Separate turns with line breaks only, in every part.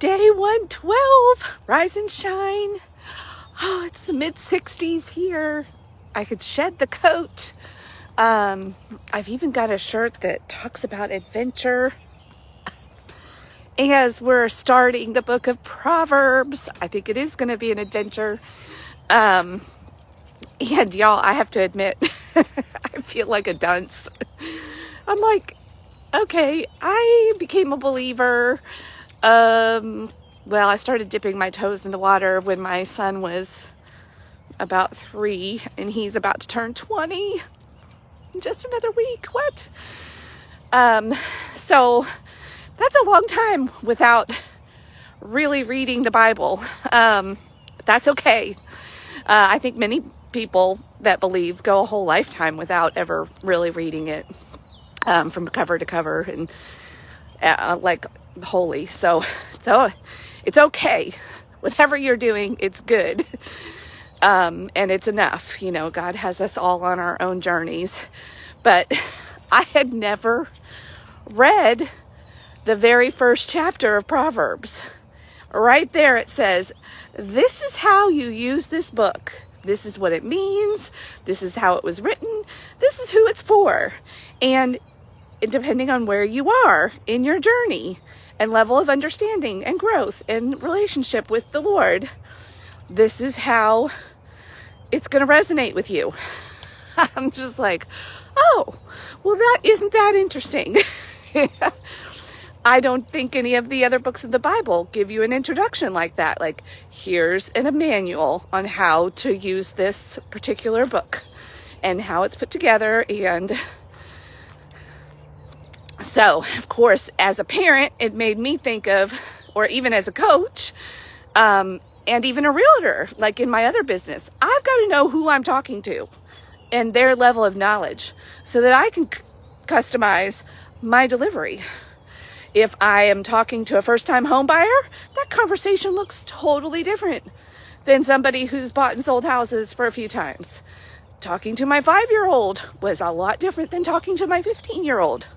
Day 112, rise and shine. Oh, it's the mid-60s here. I could shed the coat. I've even got a shirt that talks about adventure. As we're starting the book of Proverbs, I think it is going to be an adventure. And y'all, I have to admit, I feel like a dunce. I'm like, okay, I became a believer. Well, I started dipping my toes in the water when my son was about 3, and he's about to turn 20 in just another week. What? So that's a long time without really reading the Bible. But that's okay. I think many people that believe go a whole lifetime without ever really reading it from cover to cover and like holy. So it's okay. Whatever you're doing, it's good. And it's enough. You know, God has us all on our own journeys. But I had never read the very first chapter of Proverbs. Right there it says, this is how you use this book. This is what it means. This is how it was written. This is who it's for. And depending on where you are in your journey and level of understanding and growth and relationship with the Lord, this is how it's going to resonate with you. I'm just like, oh, well, that isn't that interesting. I don't think any of the other books of the Bible give you an introduction like that. Like, here's a manual on how to use this particular book and how it's put together. And so, of course, as a parent, it made me think of, or even as a coach, and even a realtor, like in my other business, I've got to know who I'm talking to and their level of knowledge so that I can customize my delivery. If I am talking to a first-time home buyer, that conversation looks totally different than somebody who's bought and sold houses for a few times. Talking to my 5-year-old was a lot different than talking to my 15-year-old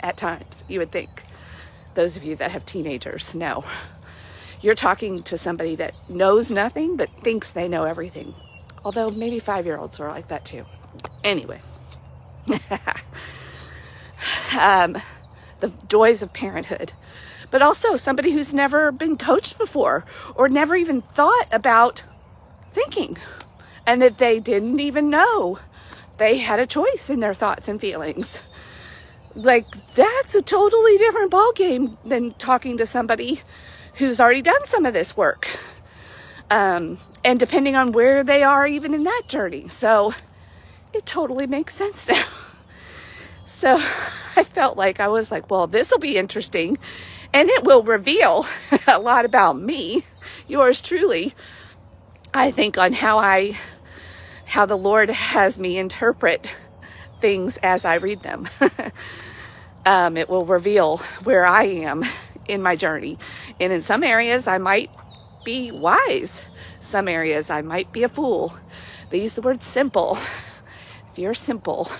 at times, you would think. Those of you that have teenagers know. You're talking to somebody that knows nothing but thinks they know everything. Although maybe 5-year-olds are like that too. Anyway. The joys of parenthood. But also somebody who's never been coached before or never even thought about thinking. And that they didn't even know they had a choice in their thoughts and feelings. Like, that's a totally different ballgame than talking to somebody who's already done some of this work. And depending on where they are even in that journey. So it totally makes sense now. So I felt like I was like, well, this will be interesting. And it will reveal a lot about me, yours truly, I think, on how the Lord has me interpret things as I read them. It will reveal where I am in my journey. And in some areas, I might be wise. Some areas, I might be a fool. They use the word simple. If you're simple.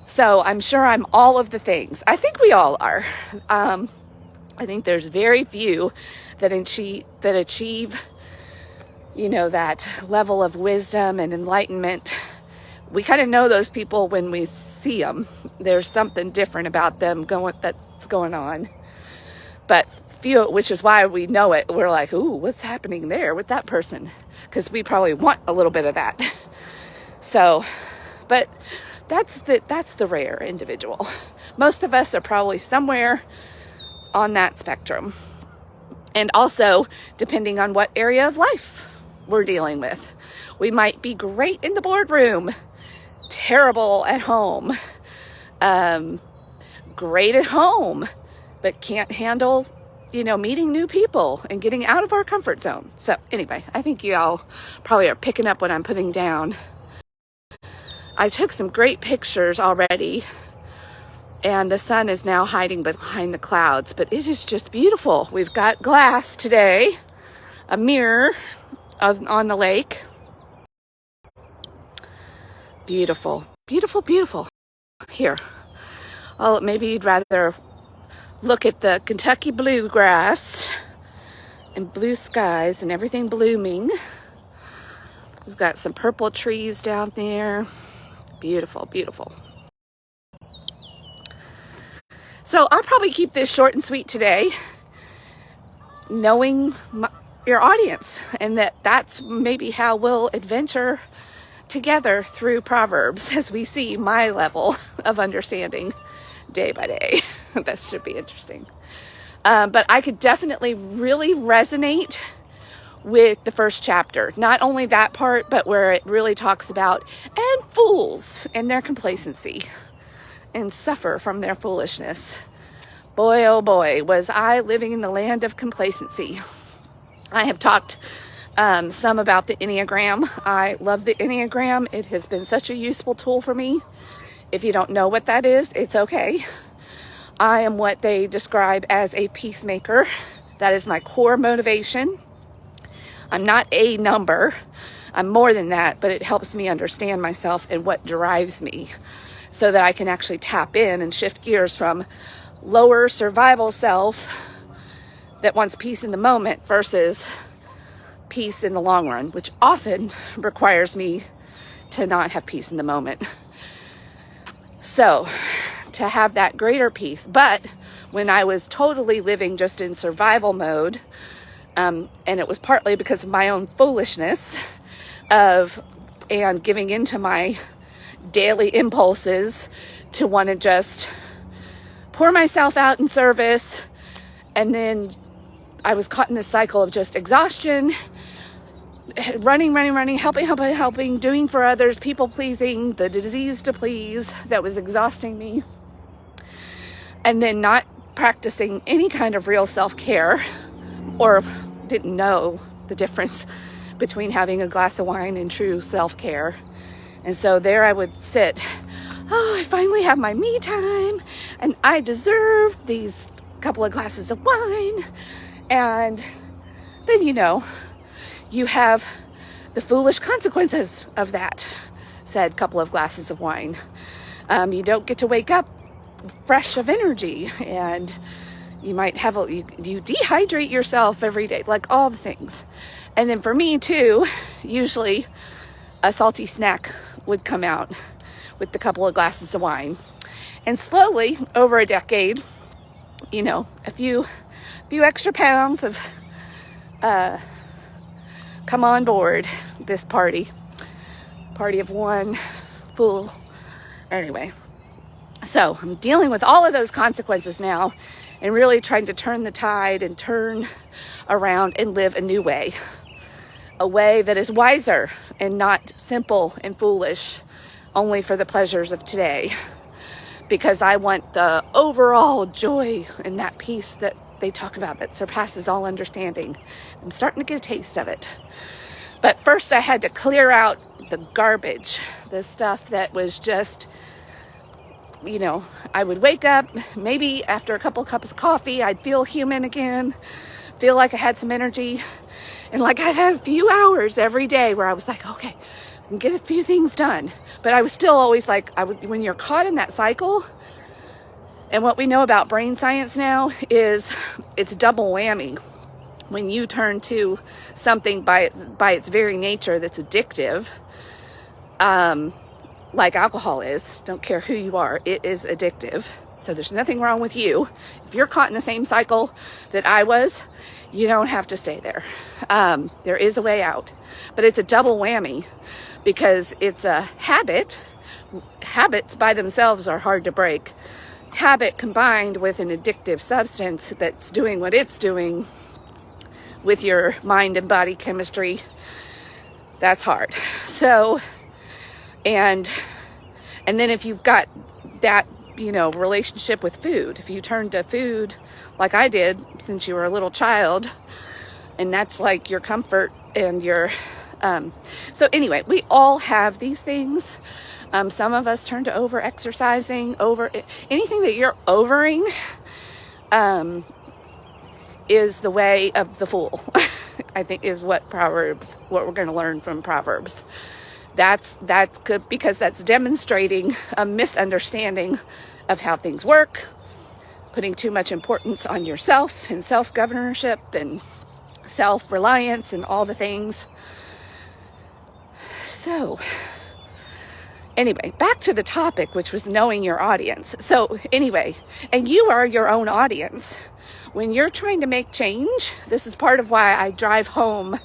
So I'm sure I'm all of the things. I think we all are. I think there's very few that achieve, you know, that level of wisdom and enlightenment. We kind of know those people when we see them. There's something different about them that's going on. But few, which is why we know it. We're like, ooh, what's happening there with that person? Because we probably want a little bit of that. So, but that's the rare individual. Most of us are probably somewhere on that spectrum. And also, depending on what area of life we're dealing with. We might be great in the boardroom, terrible at home, great at home, but can't handle, you know, meeting new people and getting out of our comfort zone. So anyway, I think y'all probably are picking up what I'm putting down. I took some great pictures already, and the sun is now hiding behind the clouds, but it is just beautiful. We've got glass today, a mirror on the lake. Beautiful, beautiful, beautiful. Here, well, maybe you'd rather look at the Kentucky bluegrass and blue skies and everything blooming. We've got some purple trees down there. Beautiful, beautiful. So I'll probably keep this short and sweet today, knowing your audience, and that's maybe how we'll adventure together through Proverbs as we see my level of understanding day by day. That should be interesting. But I could definitely really resonate with the first chapter. Not only that part, but where it really talks about, and fools and their complacency, and suffer from their foolishness. Boy, oh boy, was I living in the land of complacency. I have talked some about the Enneagram. I love the Enneagram. It has been such a useful tool for me. If you don't know what that is, it's okay. I am what they describe as a peacemaker. That is my core motivation. I'm not a number. I'm more than that, but it helps me understand myself and what drives me so that I can actually tap in and shift gears from lower survival self that wants peace in the moment versus peace in the long run, which often requires me to not have peace in the moment. So to have that greater peace. But when I was totally living just in survival mode, and it was partly because of my own foolishness and giving into my daily impulses to want to just pour myself out in service, and then I was caught in this cycle of just exhaustion, running, helping, doing for others, people pleasing, the disease to please that was exhausting me, and then not practicing any kind of real self-care, or didn't know the difference between having a glass of wine and true self-care. And so there I would sit, I finally have my me time, and I deserve these couple of glasses of wine. And then, you have the foolish consequences of that said couple of glasses of wine. You don't get to wake up fresh of energy, and you might have you dehydrate yourself every day, like all the things. And then for me too, usually a salty snack would come out with the couple of glasses of wine. And slowly over a decade, a few extra pounds of come on board this party of one fool. Anyway, so I'm dealing with all of those consequences now and really trying to turn the tide and turn around and live a new way, a way that is wiser and not simple and foolish only for the pleasures of today, because I want the overall joy and that peace that they talk about that surpasses all understanding. I'm starting to get a taste of it. But first I had to clear out the garbage, the stuff that was just, I would wake up, maybe after a couple of cups of coffee, I'd feel human again, feel like I had some energy. And like I had a few hours every day where I was like, okay, I can get a few things done. But I was still always like, when you're caught in that cycle, and what we know about brain science now is it's double whammy. When you turn to something by its very nature that's addictive, like alcohol is, don't care who you are, it is addictive. So there's nothing wrong with you. If you're caught in the same cycle that I was, you don't have to stay there. There is a way out, but it's a double whammy because it's a habit. Habits by themselves are hard to break. Habit combined with an addictive substance that's doing what it's doing with your mind and body chemistry, that's hard. So, and then if you've got that, relationship with food, if you turn to food like I did since you were a little child, and that's like your comfort and your, so anyway, we all have these things. Some of us turn to over-exercising, anything that you're overing, is the way of the fool, I think is what we're going to learn from Proverbs. That's good because that's demonstrating a misunderstanding of how things work, putting too much importance on yourself and self-governorship and self-reliance and all the things. So anyway, back to the topic, which was knowing your audience. So anyway, and you are your own audience. When you're trying to make change, this is part of why I drive home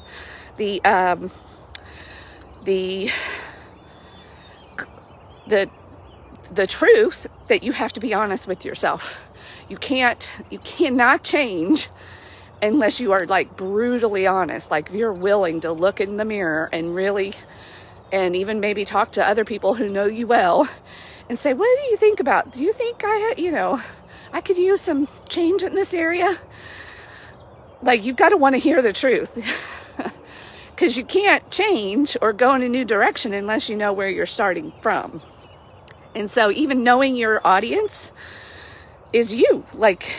the truth that you have to be honest with yourself. You cannot change unless you are like brutally honest, like you're willing to look in the mirror and really, and even maybe talk to other people who know you well and say, what do you think about, do you think I could use some change in this area? Like, you've got to want to hear the truth because you can't change or go in a new direction unless you know where you're starting from. And so even knowing your audience is you, like,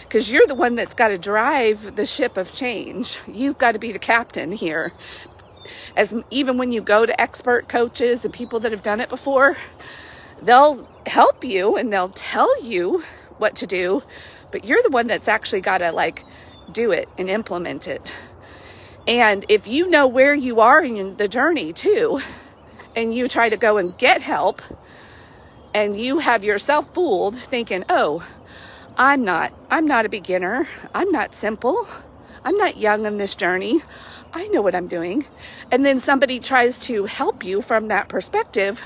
because you're the one that's got to drive the ship of change. You've got to be the captain here. As even when you go to expert coaches and people that have done it before, they'll help you and they'll tell you what to do, but you're the one that's actually got to like do it and implement it. And if you know where you are in the journey too, and you try to go and get help, and you have yourself fooled thinking, oh, I'm not a beginner. I'm not simple. I'm not young in this journey. I know what I'm doing. And then somebody tries to help you from that perspective,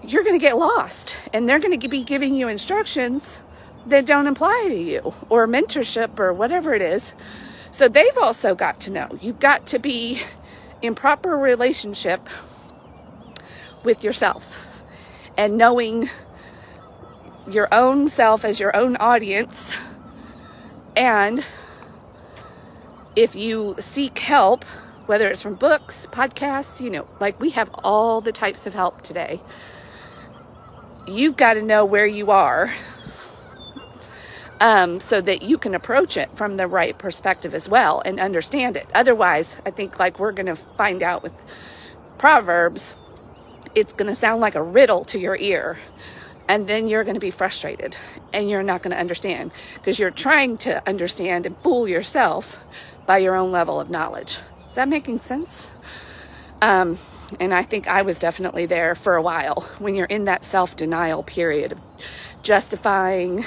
you're going to get lost. And they're going to be giving you instructions that don't apply to you, or mentorship or whatever it is. So they've also got to know. You've got to be in proper relationship with yourself. And knowing your own self as your own audience. And if you seek help, whether it's from books, podcasts, like we have all the types of help today. You've got to know where you are so that you can approach it from the right perspective as well and understand it. Otherwise, I think like we're going to find out with Proverbs, it's going to sound like a riddle to your ear, and then you're going to be frustrated and you're not going to understand because you're trying to understand and fool yourself by your own level of knowledge. Is that making sense? And I think I was definitely there for a while when you're in that self-denial period of justifying,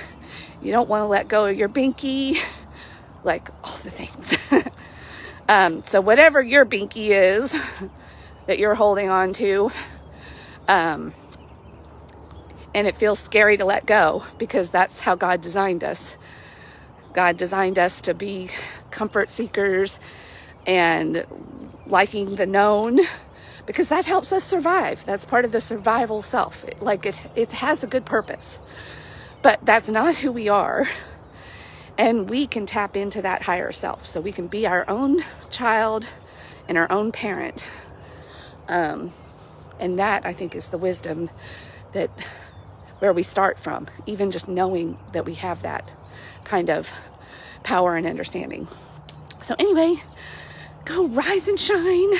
you don't want to let go of your binky, like all the things. So whatever your binky is that you're holding on to, and it feels scary to let go because that's how God designed us. God designed us to be comfort seekers and liking the known because that helps us survive. That's part of the survival self. It has a good purpose, but that's not who we are. And we can tap into that higher self so we can be our own child and our own parent. And that, I think, is the wisdom that where we start from, even just knowing that we have that kind of power and understanding. So anyway, go rise and shine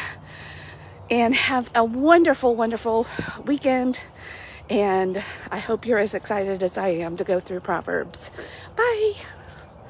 and have a wonderful, wonderful weekend. And I hope you're as excited as I am to go through Proverbs. Bye.